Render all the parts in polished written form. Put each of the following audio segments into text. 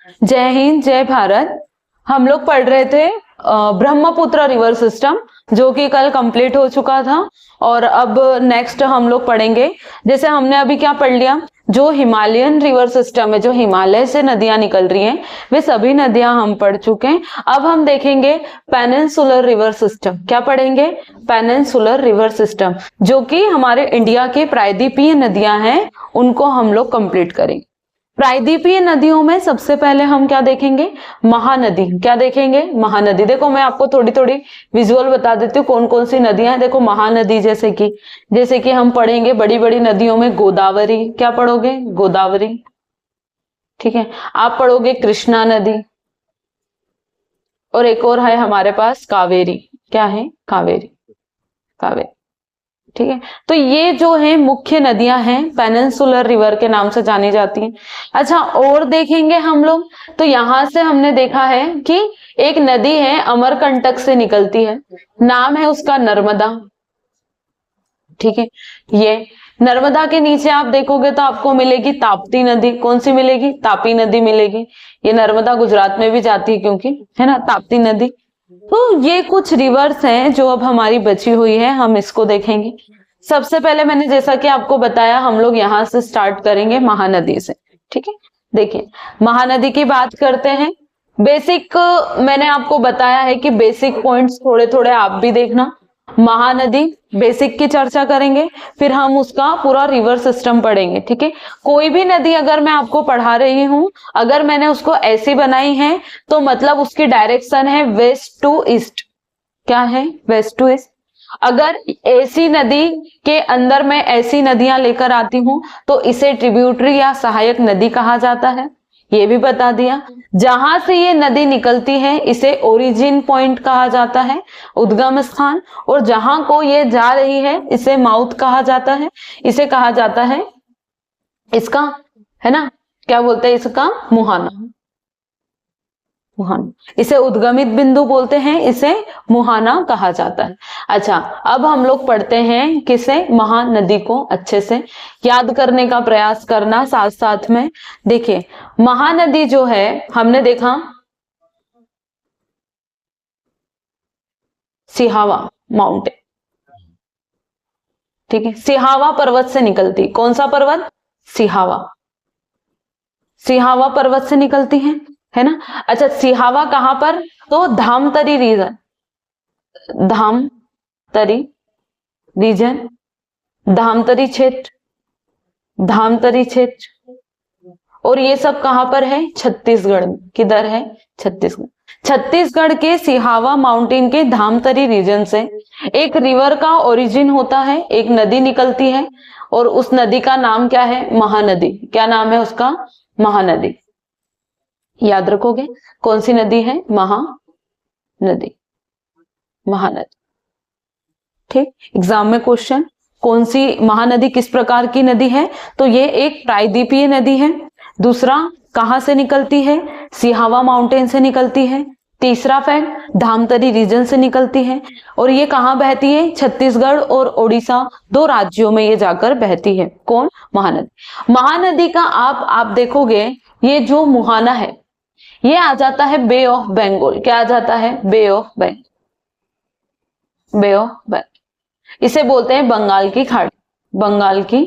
जय हिंद, जय भारत। हम लोग पढ़ रहे थे ब्रह्मपुत्र रिवर सिस्टम, जो कि कल कंप्लीट हो चुका था। और अब नेक्स्ट हम लोग पढ़ेंगे, जैसे हमने अभी क्या पढ़ लिया, जो हिमालयन रिवर सिस्टम है, जो हिमालय से नदियां निकल रही हैं, वे सभी नदियां हम पढ़ चुके हैं। अब हम देखेंगे पेनिनसुलर रिवर सिस्टम। क्या पढ़ेंगे? पेनिनसुलर रिवर सिस्टम, जो कि हमारे इंडिया के प्रायद्वीपीय नदियां हैं, उनको हम लोग कंप्लीट करेंगे। प्रायद्वीपीय नदियों में सबसे पहले हम क्या देखेंगे? महानदी। क्या देखेंगे? महानदी। देखो मैं आपको थोड़ी थोड़ी विजुअल बता देती हूँ कौन कौन सी नदियां हैं। देखो महानदी, जैसे कि हम पढ़ेंगे बड़ी बड़ी नदियों में गोदावरी। क्या पढ़ोगे? गोदावरी। ठीक है। आप पढ़ोगे कृष्णा नदी, और एक और है हमारे पास कावेरी। क्या है? कावेरी। कावेरी। ठीक है। तो ये जो है मुख्य नदियां हैं, पेनिनसुलर रिवर के नाम से जानी जाती हैं। अच्छा, और देखेंगे हम लोग, तो यहां से हमने देखा है कि एक नदी है अमरकंटक से निकलती है, नाम है उसका नर्मदा। ठीक है। ये नर्मदा के नीचे आप देखोगे तो आपको मिलेगी ताप्ती नदी। कौन सी मिलेगी? तापी नदी मिलेगी। ये नर्मदा गुजरात में भी जाती है, क्योंकि है ना, ताप्ती नदी। तो ये कुछ रिवर्स हैं जो अब हमारी बची हुई है, हम इसको देखेंगे। सबसे पहले मैंने जैसा कि आपको बताया, हम लोग यहां से स्टार्ट करेंगे महानदी से। ठीक है। देखिए, महानदी की बात करते हैं। बेसिक मैंने आपको बताया है कि बेसिक पॉइंट्स थोड़े थोड़े आप भी देखना। महानदी बेसिक की चर्चा करेंगे, फिर हम उसका पूरा रिवर सिस्टम पढ़ेंगे। ठीक है। कोई भी नदी अगर मैं आपको पढ़ा रही हूं, अगर मैंने उसको ऐसी बनाई है, तो मतलब उसकी डायरेक्शन है वेस्ट टू ईस्ट। क्या है? West to east. अगर ऐसी नदी के अंदर मैं ऐसी नदियां लेकर आती हूं, तो इसे ट्रिब्यूटरी या सहायक नदी कहा जाता है। ये भी बता दिया। जहां से ये नदी निकलती है, इसे ओरिजिन पॉइंट कहा जाता है, उद्गम स्थान। और जहां को ये जा रही है, इसे माउथ कहा जाता है। इसे कहा जाता है इसका, है ना, क्या बोलते हैं इसका? मुहाना। मुहाना, इसे उद्गमित बिंदु बोलते हैं, इसे मुहाना कहा जाता है। अच्छा, अब हम लोग पढ़ते हैं किसे? महानदी को अच्छे से याद करने का प्रयास करना साथ साथ में। देखिए, महानदी जो है, हमने देखा सिहावा माउंटेन। ठीक है। सिहावा पर्वत से निकलती। कौन सा पर्वत? सिहावा। सिहावा पर्वत से निकलती है ना। अच्छा, सिहावा कहां पर? तो धामतरी रीजन, धामतरी रीजन, धामतरी क्षेत्र, धामतरी क्षेत्र। और ये सब कहां पर है? छत्तीसगढ़ में। किधर है? छत्तीसगढ़। छत्तीसगढ़ के सिहावा माउंटेन के धामतरी रीजन से एक रिवर का ओरिजिन होता है, एक नदी निकलती है, और उस नदी का नाम क्या है? महानदी। क्या नाम है उसका? महानदी। याद रखोगे कौन सी नदी है? महानदी। महानदी। ठीक। एग्जाम में क्वेश्चन, कौन सी महानदी किस प्रकार की नदी है? तो ये एक प्रायद्वीपीय नदी है। दूसरा, कहां से निकलती है? सिहावा माउंटेन से निकलती है। तीसरा फैक्ट, धामतरी रीजन से निकलती है। और ये कहां बहती है? छत्तीसगढ़ और ओडिशा, दो राज्यों में ये जाकर बहती है। कौन? महानदी। महानदी का आप देखोगे, ये जो मुहाना है, ये आ जाता है बे ऑफ बंगाल। क्या आ जाता है? Bay of Bengal. Bay of Bengal, इसे बोलते हैं बंगाल की खाड़ी। बंगाल की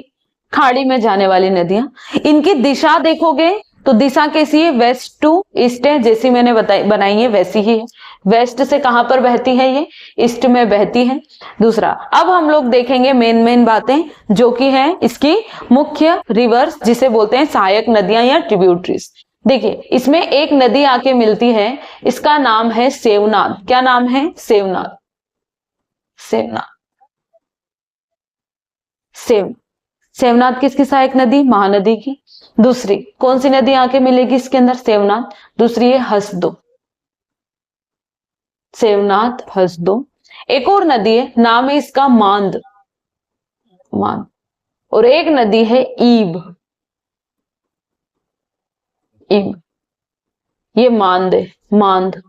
खाड़ी में जाने वाली नदियां। इनकी दिशा देखोगे तो दिशा कैसी है? वेस्ट टू ईस्ट है, जैसी मैंने बनाई है वैसी ही है। वेस्ट से कहां पर बहती है? ये ईस्ट में बहती है। दूसरा, अब हम लोग देखेंगे मेन बातें, जो कि है इसकी मुख्य रिवर्स, जिसे बोलते हैं सहायक नदियां या ट्रिब्यूटरीज। देखिए, इसमें एक नदी आके मिलती है, इसका नाम है सेवनाथ। क्या नाम है? सेवनाथ। सेवनाथ। सेवनाथ किसकी सहायक नदी? महानदी की। दूसरी कौन सी नदी आके मिलेगी इसके अंदर? सेवनाथ। दूसरी है हसदो। सेवनाथ, हसदो। एक और नदी है, नाम है इसका मांद। मांद। और एक नदी है ईब। ईब। ये मांद है। मांद।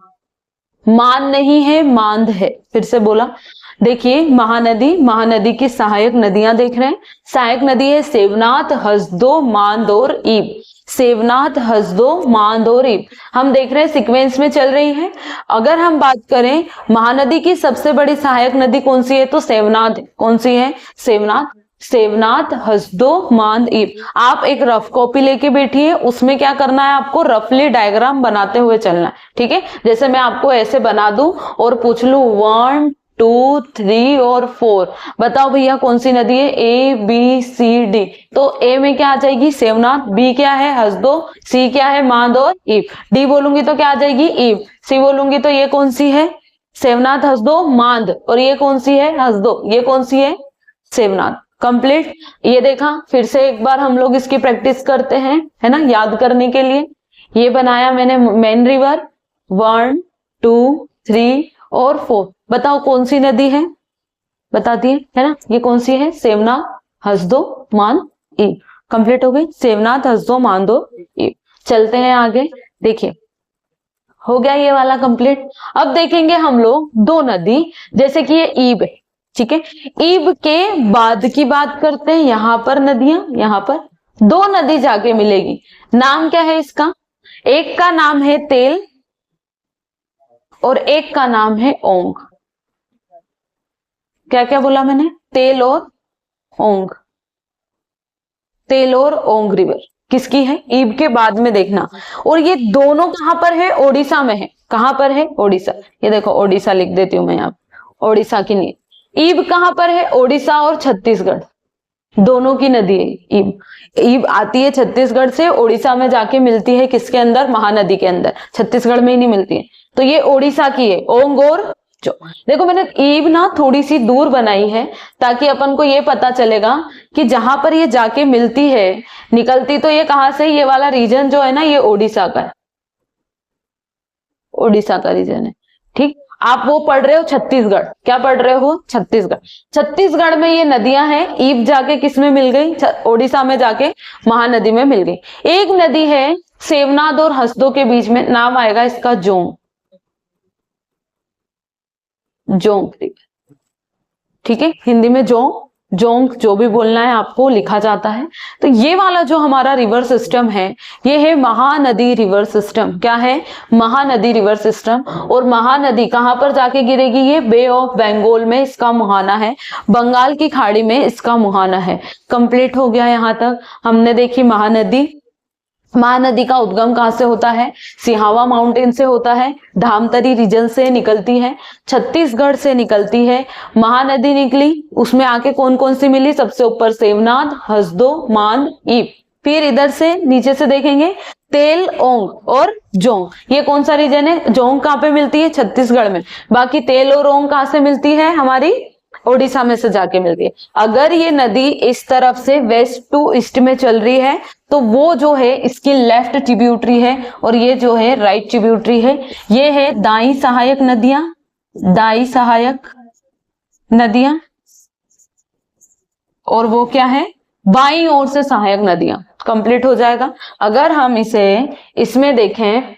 मान नहीं है, मांद है। फिर से बोला। देखिए, महानदी की सहायक नदियां देख रहे हैं। सहायक नदी है सेवनाथ, हसदो, मांद और ईब। सेवनाथ, हसदो, मांदो, रीप। हम देख रहे हैं सीक्वेंस में चल रही है। अगर हम बात करें महानदी की सबसे बड़ी सहायक नदी कौन सी है, तो सेवनाथ है। कौन सी है? सेवनाथ। सेवनाथ, हसदो, मांद, ईप। आप एक रफ कॉपी लेके बैठिए, उसमें क्या करना है आपको, रफली डायग्राम बनाते हुए चलना है। ठीक है, जैसे मैं आपको ऐसे बना दूं और पूछ लू 1 2 3 और 4, बताओ भैया कौन सी नदी है? A B C D. तो ए में क्या आ जाएगी? सेवनाथ। बी क्या है? हसदो। सी क्या है? मांद और ईप। डी बोलूंगी तो क्या आ जाएगी? ईप। सी बोलूंगी तो ये कौन सी है? सेवनाथ, हसदो, मांद। और ये कौन सी है? हसदो। ये कौन सी है? सेवनाथ। कंप्लीट। ये देखा, फिर से एक बार हम लोग इसकी प्रैक्टिस करते हैं, है ना, याद करने के लिए। ये बनाया मैंने मेन रिवर, 1 2 3 और 4। बताओ कौन सी नदी है? बताती है ना, ये कौन सी है? सेवनाथ, हसदो, मान, ईप। कंप्लीट हो गई, सेवनाथ, हसदो, मांदो, ईप। चलते हैं आगे। देखिए, हो गया ये वाला कंप्लीट। अब देखेंगे हम लोग दो नदी, जैसे कि ये ईब है। ठीक है, ईब के बाद की बात करते हैं। यहां पर नदियां, यहां पर दो नदी जाके मिलेगी। नाम क्या है इसका? एक का नाम है तेल और एक का नाम है ओंग। क्या क्या बोला मैंने? तेल और ओंग। तेल और ओंग रिवर किसकी है? ईब के बाद में देखना। और ये दोनों कहां पर है? ओडिशा में है। कहां पर है? ओडिशा। ये देखो, ओडिशा लिख देती हूं मैं यहाँ, ओडिशा की नहीं। ईब कहां पर है? ओडिशा और छत्तीसगढ़ दोनों की नदी है ईब। ईब आती है छत्तीसगढ़ से, ओडिशा में जाके मिलती है किसके अंदर? महानदी के अंदर। छत्तीसगढ़ में ही नहीं मिलती है, तो ये ओडिशा की है, ओंग और जो। देखो, मैंने ईब ना थोड़ी सी दूर बनाई है ताकि अपन को ये पता चलेगा कि जहां पर ये जाके मिलती है, निकलती तो ये कहां से? ये वाला रीजन जो है ना, ये ओडिशा का है, ओडिशा का रीजन है। ठीक, आप वो पढ़ रहे हो छत्तीसगढ़। क्या पढ़ रहे हो? छत्तीसगढ़। छत्तीसगढ़ में ये नदियां हैं। ईब जाके किस में मिल गई? ओडिशा में जाके महानदी में मिल गई। एक नदी है सेवनाथ और हसदो के बीच में, नाम आएगा इसका जोंग। जोंग, ठीक है, हिंदी में जोंग, जोंग जो भी बोलना है आपको, लिखा जाता है। तो ये वाला जो हमारा रिवर सिस्टम है, ये है महानदी रिवर सिस्टम। क्या है? Mahanadi river system. और महानदी कहां पर जाके गिरेगी? ये बे ऑफ बंगाल में इसका मुहाना है, बंगाल की खाड़ी में इसका मुहाना है। कंप्लीट हो गया यहां तक। हमने देखी महानदी। महानदी का उद्गम कहां से होता है? सिहावा माउंटेन से होता है, धामतरी रीजन से निकलती है, छत्तीसगढ़ से निकलती है। महानदी निकली, उसमें आके कौन कौन सी मिली? सबसे ऊपर सेवनाथ, हसदो, मांद, ईप। फिर इधर से नीचे से देखेंगे तेल, ओंग और जोंग। ये कौन सा रीजन है? जोंग कहाँ पे मिलती है? छत्तीसगढ़ में। बाकी तेल और ओंग कहाँ से मिलती है? हमारी ओडिशा में से जाके मिलती है। अगर ये नदी इस तरफ से वेस्ट टू ईस्ट में चल रही है, तो वो जो है इसकी लेफ्ट ट्रिब्यूटरी है, और ये जो है राइट ट्रिब्यूटरी है। ये है दाई सहायक नदियां, दाई सहायक नदियां, और वो क्या है? बाईं ओर से सहायक नदियां। कंप्लीट हो जाएगा। अगर हम इसे इसमें देखें,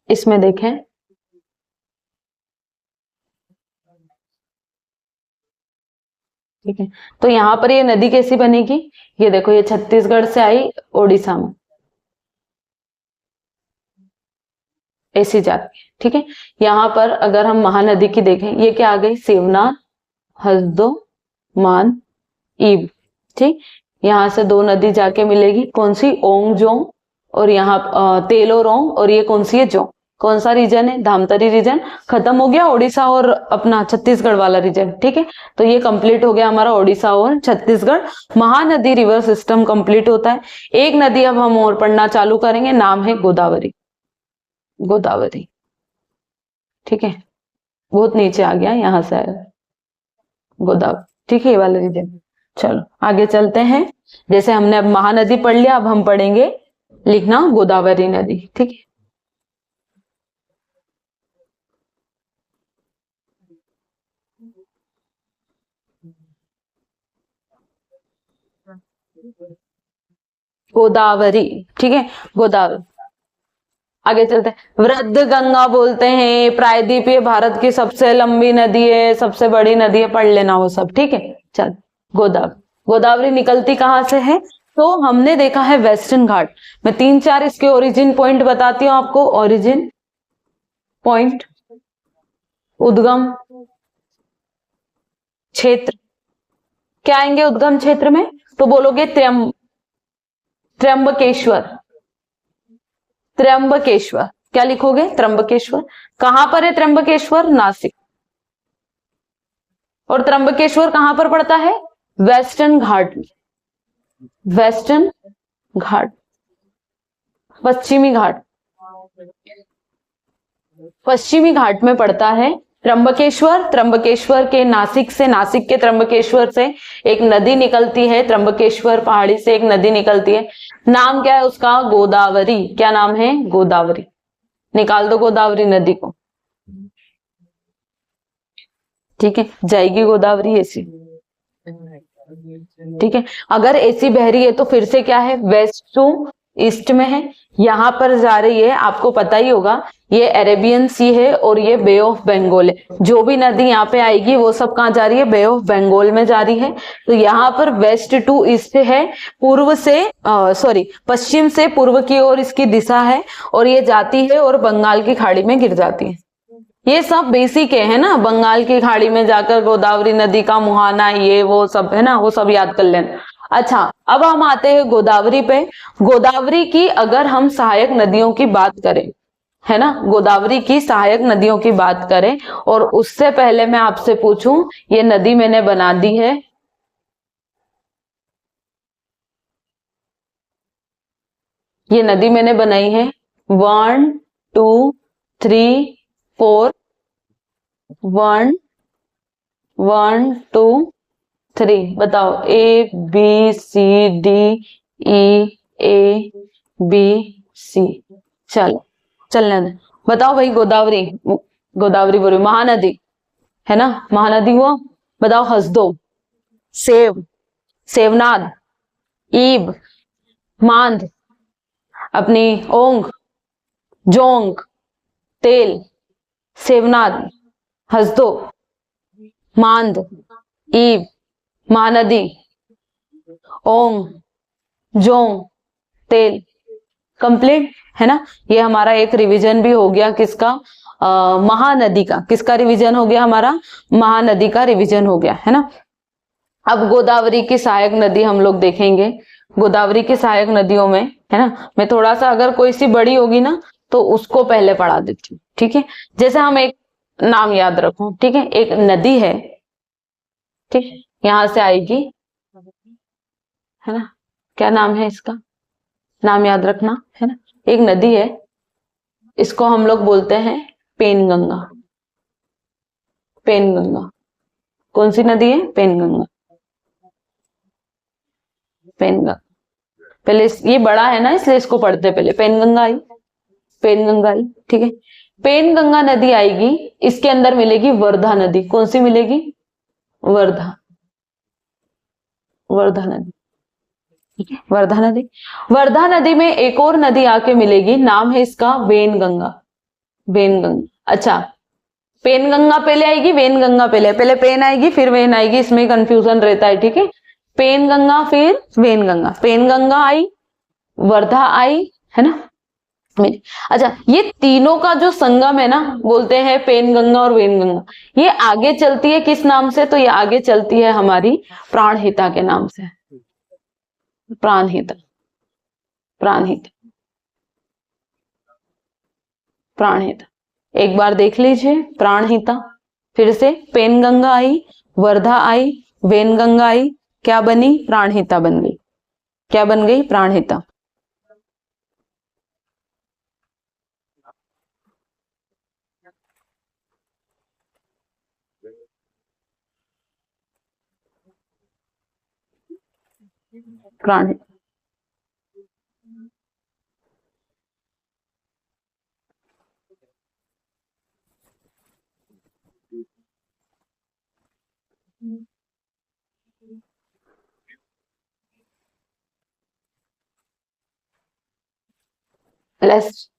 इसमें देखें, ठीक है, तो यहां पर ये नदी कैसी बनेगी? ये देखो, ये छत्तीसगढ़ से आई ओडिशा में, ऐसी जाती है। ठीक है, यहां पर अगर हम महानदी की देखें, ये क्या आ गई? सेवनाथ, हसदो, मान, ईब। ठीक, यहां से दो नदी जाके मिलेगी, कौन सी? ओंग जोंग। और यहाँ तेल और ओंग, और ये कौन सी है? जोंग। कौन सा रीजन है? धामतरी रीजन। खत्म हो गया ओडिशा और अपना छत्तीसगढ़ वाला रीजन। ठीक है, तो ये कंप्लीट हो गया हमारा ओडिशा और Chhattisgarh. Mahanadi river system complete होता है। एक नदी अब हम और पढ़ना चालू करेंगे, नाम है गोदावरी। गोदावरी, ठीक है, बहुत नीचे आ गया, यहां से आएगा गोदावरी। ठीक है, ये वाला रीजन। चलो आगे चलते हैं। जैसे हमने अब महानदी पढ़ लिया, अब हम पढ़ेंगे लिखना गोदावरी नदी। ठीक है, गोदावरी। ठीक है, गोदावरी। आगे चलते हैं। वृद्ध गंगा बोलते हैं, प्रायद्वीप ये भारत की सबसे लंबी नदी है, सबसे बड़ी नदी है, पढ़ लेना वो सब, ठीक है। चल, गोदावरी। गोदावरी निकलती कहाँ से है? तो हमने देखा है वेस्टर्न घाट। मैं 3-4 इसके ओरिजिन पॉइंट बताती हूँ आपको। ओरिजिन पॉइंट, उद्गम क्षेत्र, क्या आएंगे उद्गम क्षेत्र में? तो बोलोगे त्र्यंबकेश्वर। त्र्यंबकेश्वर, क्या लिखोगे? त्र्यंबकेश्वर। कहां पर है त्र्यंबकेश्वर? नासिक। और त्र्यंबकेश्वर कहां पर पड़ता है? वेस्टर्न घाट में। वेस्टर्न घाट, पश्चिमी घाट, पश्चिमी घाट में पड़ता है त्र्यंबकेश्वर। त्र्यंबकेश्वर के नासिक से, नासिक के त्र्यंबकेश्वर से एक नदी निकलती है, त्र्यंबकेश्वर पहाड़ी से एक नदी निकलती है। नाम क्या है उसका? गोदावरी। क्या नाम है? गोदावरी। निकाल दो गोदावरी नदी को, ठीक है, जाएगी गोदावरी ऐसी, ठीक है। अगर ऐसी बह रही है तो फिर से क्या है? वेस्ट टू ईस्ट में है। यहां पर जा रही है, आपको पता ही होगा, ये अरेबियन सी है और ये बे ऑफ बंगाल है। जो भी नदी यहाँ पे आएगी वो सब कहाँ जा रही है? बे ऑफ बंगाल में जा रही है। तो यहाँ पर वेस्ट टू ईस्ट है, पूर्व से सॉरी पश्चिम से पूर्व की ओर इसकी दिशा है, और ये जाती है और बंगाल की खाड़ी में गिर जाती है। ये सब बेसिक है ना, बंगाल की खाड़ी में जाकर गोदावरी नदी का मुहाना, ये वो सब है ना, वो सब याद कर लेना। अच्छा, अब हम आते हैं गोदावरी पे। गोदावरी की अगर हम सहायक नदियों की बात करें, है ना, गोदावरी की सहायक नदियों की बात करें, और उससे पहले मैं आपसे पूछूं, ये नदी मैंने बना दी है, ये नदी मैंने बनाई है 1 2 3 4, 1 1 2 3, बताओ। A B C D E A B C, चलो चलने दे। बताओ भाई, गोदावरी, गोदावरी बोल रही हूँ, महानदी है ना, महानदी हुआ। बताओ, हसदो, सेव, सेवनाद, ईब, मांद, अपनी ओंग, जोंग, तेल, सेवनाद, हसदो, मांद, ईब, महानदी, ओंग, जोंग, तेल। कंप्लीट है ना। ये हमारा एक रिवीजन भी हो गया, किसका? महानदी का। किसका रिवीजन हो गया? हमारा महानदी का रिवीजन हो गया, है ना। अब गोदावरी की सहायक नदी हम लोग देखेंगे। गोदावरी की सहायक नदियों में, है ना, मैं थोड़ा सा, अगर कोई सी बड़ी होगी ना तो उसको पहले पढ़ा देती हूँ, ठीक है। जैसे हम एक नाम याद रखो, ठीक है, एक नदी है, ठीक, यहां से आएगी, है ना, क्या नाम है इसका? नाम याद रखना, है ना। एक नदी है, इसको हम लोग बोलते हैं पेनगंगा। पेनगंगा, कौन सी नदी है? पेनगंगा। पेनगंगा, पहले ये बड़ा है ना, इसलिए इसको पढ़ते पहले। पेनगंगा आई, पेनगंगा आई, ठीक है। पेनगंगा नदी आएगी, इसके अंदर मिलेगी वर्धा नदी। कौन सी मिलेगी? वर्धा, वर्धा नदी, ठीक है, वर्धा नदी। वर्धा नदी में एक और नदी आके मिलेगी, नाम है इसका वेनगंगा। वेनगंगा, अच्छा, पेनगंगा पहले आएगी, वेनगंगा पहले? पहले पेन आएगी फिर वेन आएगी, इसमें कंफ्यूजन रहता है, ठीक है। पेनगंगा फिर वेनगंगा। पेनगंगा आई, वर्धा आई, है ना। अच्छा, ये तीनों का जो संगम है ना, बोलते हैं पेनगंगा और वेनगंगा। ये आगे चलती है किस नाम से? तो ये आगे चलती है हमारी प्राणहिता के नाम से। प्राणहिता, प्राणहिता, प्राणहिता। एक बार देख लीजिए, प्राणहिता। फिर से पेनगंगा आई, वर्धा आई, वेनगंगा आई, क्या बनी? प्राणहिता बन गई। क्या बन गई? प्राणहिता। प्राणहिता, लेस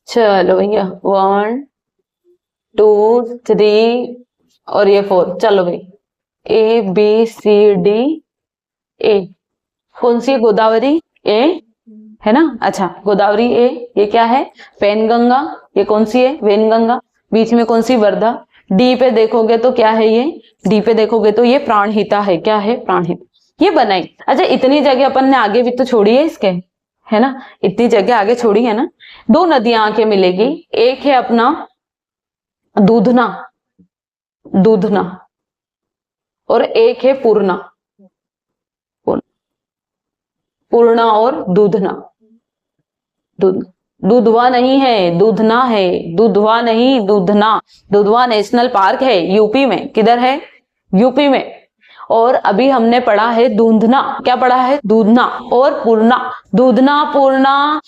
चलो भैया 1 2 3 और ये 4। चलो भाई ABCD A। कौन सी गोदावरी? ए है ना। अच्छा गोदावरी ए, ये क्या है? पेनगंगा। ये कौन सी है? वेनगंगा। बीच में कौन सी? वर्धा। डी पे देखोगे तो क्या है ये? डी पे देखोगे तो ये प्राणहिता है। क्या है? प्राणहिता। ये बनाई। अच्छा इतनी जगह अपन ने आगे भी तो छोड़ी है इसके, है ना। इतनी जगह आगे छोड़ी है ना। 2 नदियां आके मिलेगी। एक है अपना दूधना, दूधना, और एक है पूर्णा, पूर्णा और दूधना। दूध दूधवा नहीं है, दूधना है। दूधवा नहीं, दूधना। दूधवा नेशनल पार्क है यूपी में। किधर है? यूपी में। और अभी हमने पढ़ा है दूधना। क्या पढ़ा है? दूधना और पूर्णा। दूधना पूर्णा,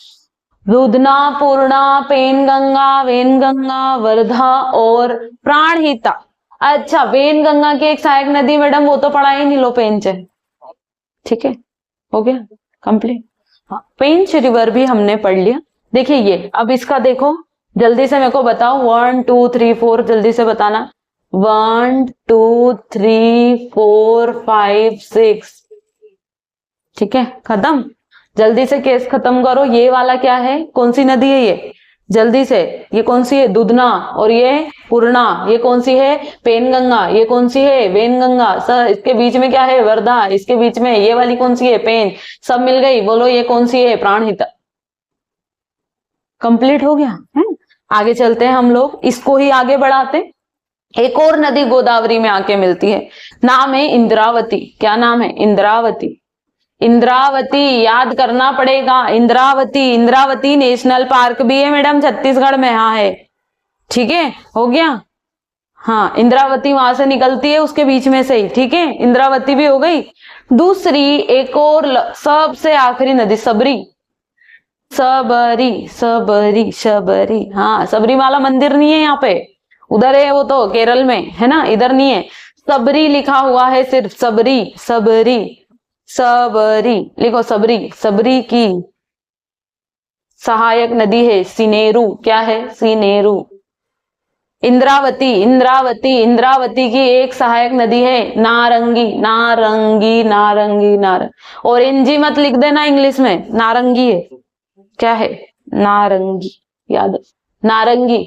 दूधना पूर्णा, पेनगंगा, वेनगंगा, वर्धा और प्राणहिता। अच्छा वेनगंगा की एक सहायक नदी मैडम, वो तो पढ़ा ही नहीं, लो पेंच है। ठीक है, हो गया कंप्लीट। हाँ पेंच रिवर भी हमने पढ़ लिया। देखिए ये अब इसका देखो, जल्दी से मेरे को बताओ 1 2 3 4, जल्दी से बताना। 1 2 3 4 5 6। ठीक है खत्म। जल्दी से केस खत्म करो। ये वाला क्या है? कौन सी नदी है ये? जल्दी से, ये कौन सी है? दूधना। और ये पूर्णा। ये कौन सी है? पेनगंगा। ये कौन सी है? वेनगंगा। सर इसके बीच में क्या है? वर्धा। इसके बीच में ये वाली कौन सी है? पेन। सब मिल गई। बोलो ये कौन सी है? प्राणहिता। कंप्लीट हो गया है। आगे चलते हैं हम लोग, इसको ही आगे बढ़ाते। एक और नदी गोदावरी में आके मिलती है, नाम है इंद्रावती। क्या नाम है? इंद्रावती। इंद्रावती याद करना पड़ेगा। इंद्रावती, इंद्रावती नेशनल पार्क भी है मैडम छत्तीसगढ़ में। हाँ है। ठीक है हो गया। हाँ इंद्रावती वहां से निकलती है, उसके बीच में से ही। ठीक है इंद्रावती भी हो गई। दूसरी एक और सबसे आखिरी नदी सबरी। सबरी, सबरी, सबरी। हाँ सबरीमाला मंदिर नहीं है यहाँ पे, उधर है वो तो केरल में, है ना। इधर नहीं है। सबरी लिखा हुआ है सिर्फ। सबरी, सबरी, सबरी लिखो। सबरी, सबरी की सहायक नदी है सिनेरू। क्या है? सिनेरू। इंद्रावती, इंद्रावती, इंद्रावती की एक सहायक नदी है नारंगी, नारंगी, नारंगी, ऑरेंजी मत लिख देना इंग्लिश में, नारंगी है। क्या है? नारंगी। याद, नारंगी।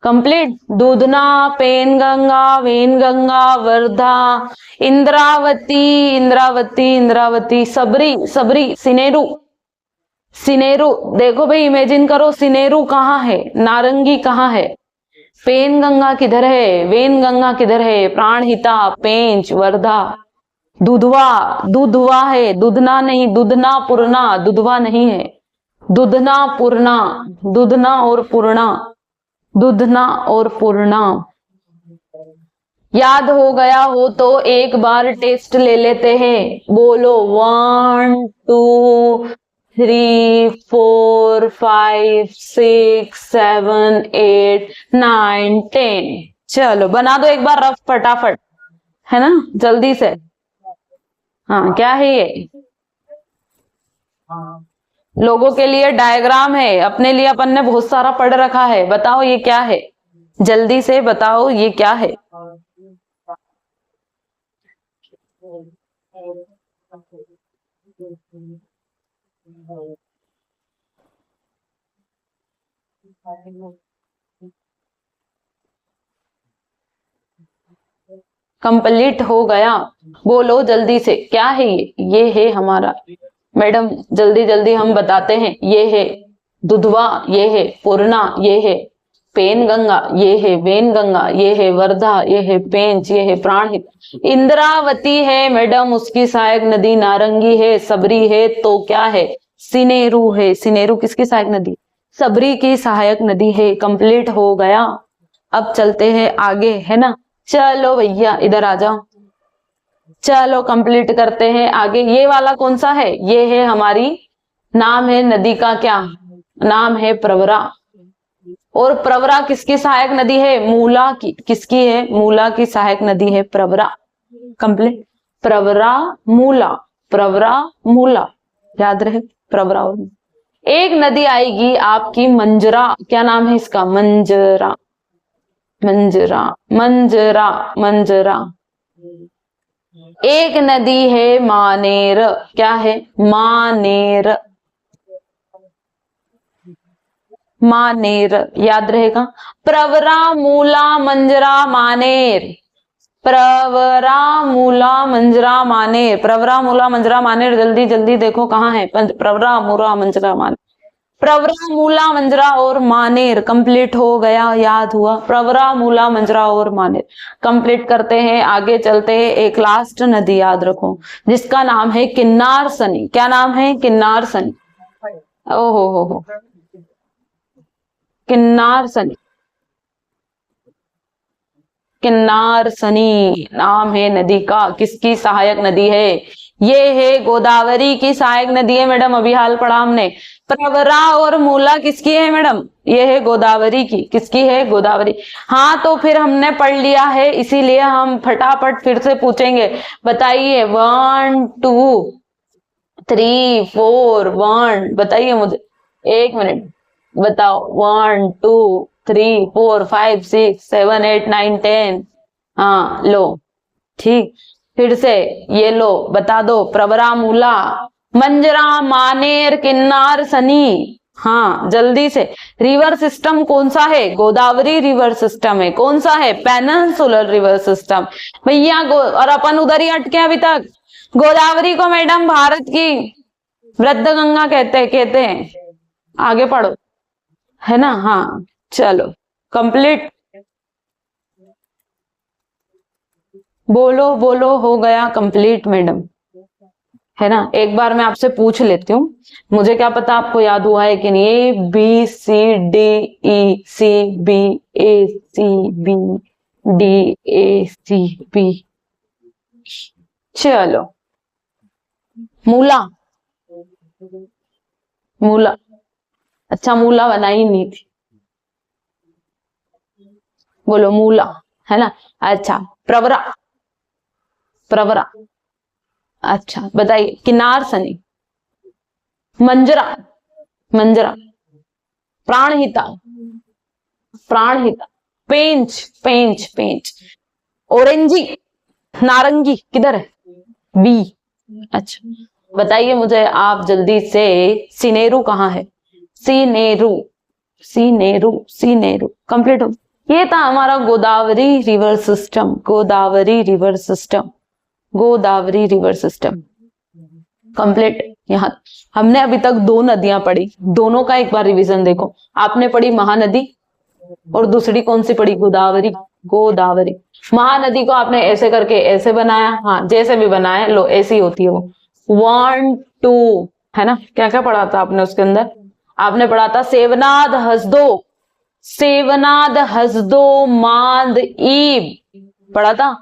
कंप्लीट। दूधना, पेनगंगा, वेनगंगा, वर्धा, इंद्रावती, इंद्रावती, इंद्रावती, सबरी, सबरी, सिनेरू, सिनेरू। देखो भाई इमेजिन करो, सिनेरू कहाँ है? नारंगी कहाँ है? पेनगंगा किधर है? वेनगंगा किधर है? प्राणहिता, पेंच, वर्धा। दूधवा, दूधवा है, दूधना नहीं। दूधना पूर्णा, दूधवा नहीं है। दूधना पूर्णा, दूधना और पूर्णा, दूधना और पूर्णा। याद हो गया हो तो एक बार टेस्ट ले लेते हैं। बोलो 1 2 3 4 5 6 7 8 9 10। चलो बना दो एक बार रफ फटाफट, है ना, जल्दी से। हाँ क्या है ये? लोगों के लिए डायग्राम है, अपने लिए अपन ने बहुत सारा पढ़ रखा है। बताओ ये क्या है? जल्दी से बताओ ये क्या है? कंप्लीट हो गया। बोलो जल्दी से क्या है ये है हमारा मैडम, जल्दी जल्दी हम बताते हैं। ये है दुधवा, ये है पूर्णा, ये है पेनगंगा, ये है वेनगंगा, ये है वर्धा, ये है पेंच, ये है प्राणहित। इंद्रावती है मैडम, उसकी सहायक नदी नारंगी है। सबरी है तो क्या है? सिनेरू है। सिनेरू किसकी सहायक नदी? सबरी की सहायक नदी है। कंप्लीट हो गया। अब चलते हैं आगे, है ना। चलो भैया इधर आ जाओ। चलो कंप्लीट करते हैं आगे। ये वाला कौन सा है? ये है हमारी, नाम है नदी का क्या? नाम है प्रवरा। और प्रवरा किसकी सहायक नदी है? मूला की। किसकी है? मूला की सहायक नदी है प्रवरा। कंप्लीट। प्रवरा मूला, प्रवरा मूला, याद रहे प्रवरा और एक नदी आएगी आपकी मंजरा, क्या नाम है इसका? मंजरा, मंजरा, मंजरा, मंजरा। एक नदी है मानेर, क्या है? मानेर, मानेर, याद रहेगा। प्रवरा, मूला, मंजरा, मानेर, प्रवरा, मूला, मंजरा, मानेर, प्रवरा, मूला, मंजरा, मानेर। जल्दी जल्दी देखो कहाँ है? प्रवरा, मूला, मंजरा, मानेर। प्रवरा, मूला, मंजरा और मानेर कंप्लीट हो गया, याद हुआ? प्रवरा, मूला, मंजरा और मानेर कंप्लीट करते हैं, आगे चलते हैं। एक लास्ट नदी याद रखो जिसका नाम है किन्नार सनी। क्या नाम है? किन्नार सनी। ओहो हो, किन्नार सनी, किन्नार सनी नाम है नदी का। किसकी सहायक नदी है? ये है गोदावरी की सहायक नदी है मैडम, अभी हाल पढ़ा हमने। प्रवरा और मूला किसकी है मैडम? ये है गोदावरी की। किसकी है? गोदावरी। हाँ, तो फिर हमने पढ़ लिया है, इसीलिए हम फटाफट फिर से पूछेंगे। बताइए 1 2 3 4 1, बताइए मुझे, 1 मिनट बताओ। 1 2 3 4 5 6 7 8 9 10। हाँ लो, ठीक, फिर से ये लो, बता दो। प्रवरा, मूला, मंजरा, मानेर, किन्नार, सनी। हाँ जल्दी से। रिवर सिस्टम कौन सा है? गोदावरी रिवर सिस्टम है। कौन सा है? पेनिनसुलर रिवर सिस्टम भैया। और अपन उधर ही अटके अभी तक। गोदावरी को मैडम भारत की वृद्ध गंगा कहते हैं। आगे पढ़ो, है ना? हाँ चलो कंप्लीट। बोलो बोलो, हो गया कंप्लीट मैडम, है ना? एक बार मैं आपसे पूछ लेती हूँ, मुझे क्या पता आपको याद हुआ है कि नहीं। A B C D E C B A C B D A C B. चलो, मूला, मूला, अच्छा मूला बनाई नहीं थी, बोलो मूला, है ना? अच्छा, प्रवरा, प्रवरा, अच्छा बताइए। किन्नार सनी, मंजरा, मंजरा, प्राणहिता, प्राणहिता, पेंच, पेंच, पेंच, ऑरेंजी, नारंगी किधर है? बी। अच्छा बताइए मुझे आप जल्दी से, सिनेरू कहाँ है? सिनेरू, सिनेरू, सिनेरू कंप्लीट हो। ये था हमारा Godavari river system, Godavari river system, Godavari river system complete. यहाँ हमने अभी तक 2 नदियां पढ़ी, दोनों का एक बार रिवीजन देखो। आपने पढ़ी महानदी और दूसरी कौन सी पढ़ी? गोदावरी, गोदावरी। महानदी को आपने ऐसे करके ऐसे बनाया, हाँ जैसे भी बनाया, लो ऐसी होती है वो। 1 2, है ना? क्या क्या पढ़ा था आपने उसके अंदर? आपने पढ़ा था सेवनाद हसदो, सेवनाद हसदो मांद ईब पढ़ा था।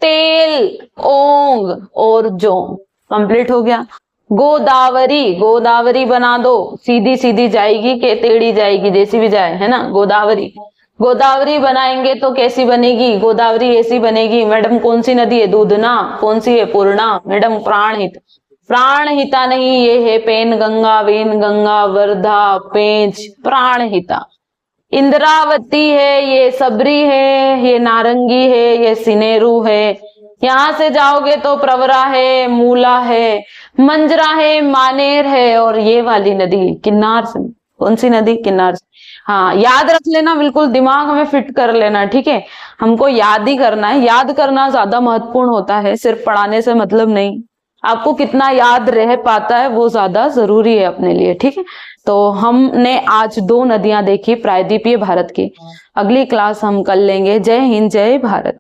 तेल, ओंग और जोंग कंप्लीट हो गया। गोदावरी, गोदावरी बना दो, सीधी सीधी जाएगी के टेढ़ी जाएगी, जैसी भी जाए, है ना? गोदावरी, गोदावरी बनाएंगे तो कैसी बनेगी? गोदावरी ऐसी बनेगी मैडम। कौन सी नदी है? दूधना। कौन सी है? पूर्णा मैडम। प्राणहित, प्राणहिता नहीं, ये है पेन गंगा, वेन गंगा, वर्धा, पेंच, प्राणहिता। इंद्रावती है, ये सबरी है, ये नारंगी है, ये सिनेरू है। यहाँ से जाओगे तो प्रवरा है, मूला है, मंजरा है, मानेर है, और ये वाली नदी किन्नार सनी। कौन सी नदी? किन्नार सनी। हाँ याद रख लेना, बिल्कुल दिमाग में फिट कर लेना, ठीक है? हमको याद ही करना है, याद करना ज्यादा महत्वपूर्ण होता है, सिर्फ पढ़ाने से मतलब नहीं। आपको कितना याद रह पाता है वो ज्यादा जरूरी है अपने लिए, ठीक है? तो हमने आज 2 नदियां देखी प्रायद्वीपीय भारत की। अगली क्लास हम कर लेंगे। जय हिंद, जय भारत।